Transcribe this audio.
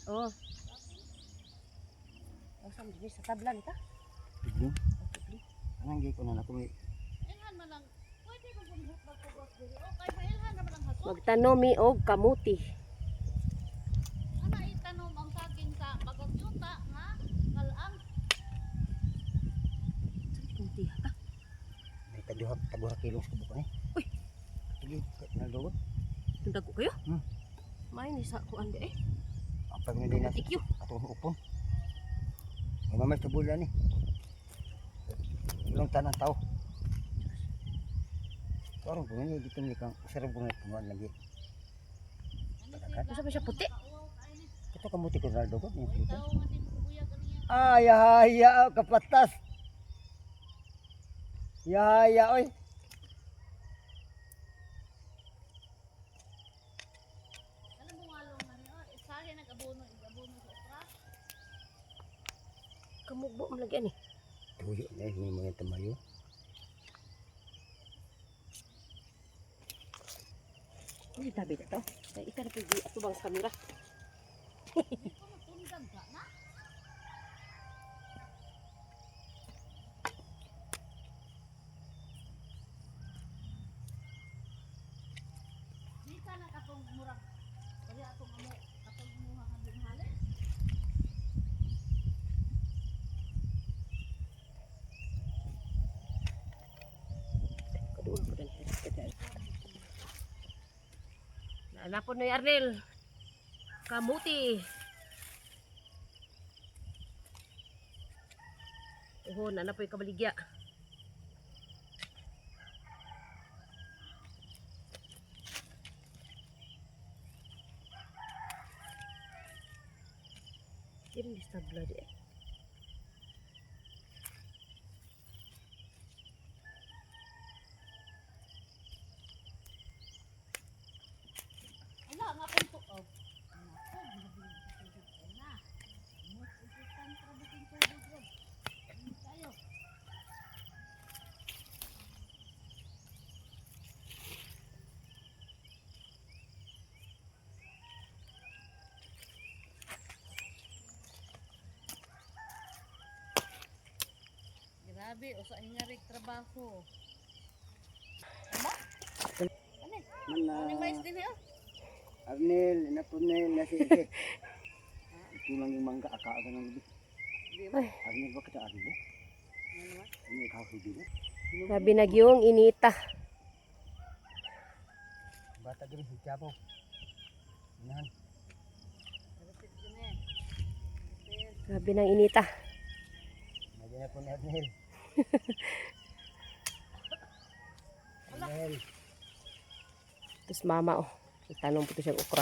Oh. Asam din sa tablan ta? Tubli. Anong gi ko na ako may Ilhan man lang. Pwede mo bumhut magpugos diri. Okay, mailhan naman ang haso. Magtanom mi og kamuti. Ana itanom ang saging sa bagot yuta nga kalang. Kamuti ha. may taduha kilos ko bukan eh. Uy, Sige, naldogot. tundag ko kayo? Hmm. May ni sa kuan di eh. Ang pag nila na Tikyo. atong upon. Ay mamay sa bulan ni. Ilang tanang tao. Parang kung hindi dito ni kang sarap kung kumain lagi. Usa pa siya puti. Ito kamuti ko naldogot ni puti. Tao nga din kuya kaniya. Ay, haya kapatas. Yaya oy. Alam mo ngalong man ni isahe nag-abono sa okra. Kamugbo man lagi ani. Tuyo na may mga tamayo. Ni tabi to. Kay ika na pigi ato bang sa kamera. Tunggan ka na. Di ka na katong murag. Kaya atong amo katong imuha nga dinhali. Kaduol ko din. Naanapon na Arnel. Kamuti. Oho, nanapoy kabaligya. Ini di sebelah dia. Ala nga punto of. Nako, binabili sa tubig na. Most important trabutin tubig ron. Tayo. Grabe, usa niya rig trabaho. Ano? Ano? Ano mais din eh? Arnel, napunel na si Ike. Ito lang yung mangga akaaga ng gabi. Di ba? Arnel ba kita Arnel? Ano ba? Ano yung kahuli na? Sabi nagyong inita. Bata gini, higyabaw. Inahan. Malapit din eh. Sabi ng inita. Lagi na po ni Arnel. Arnel. Terus mama oh. Itanong po ito siyang okra.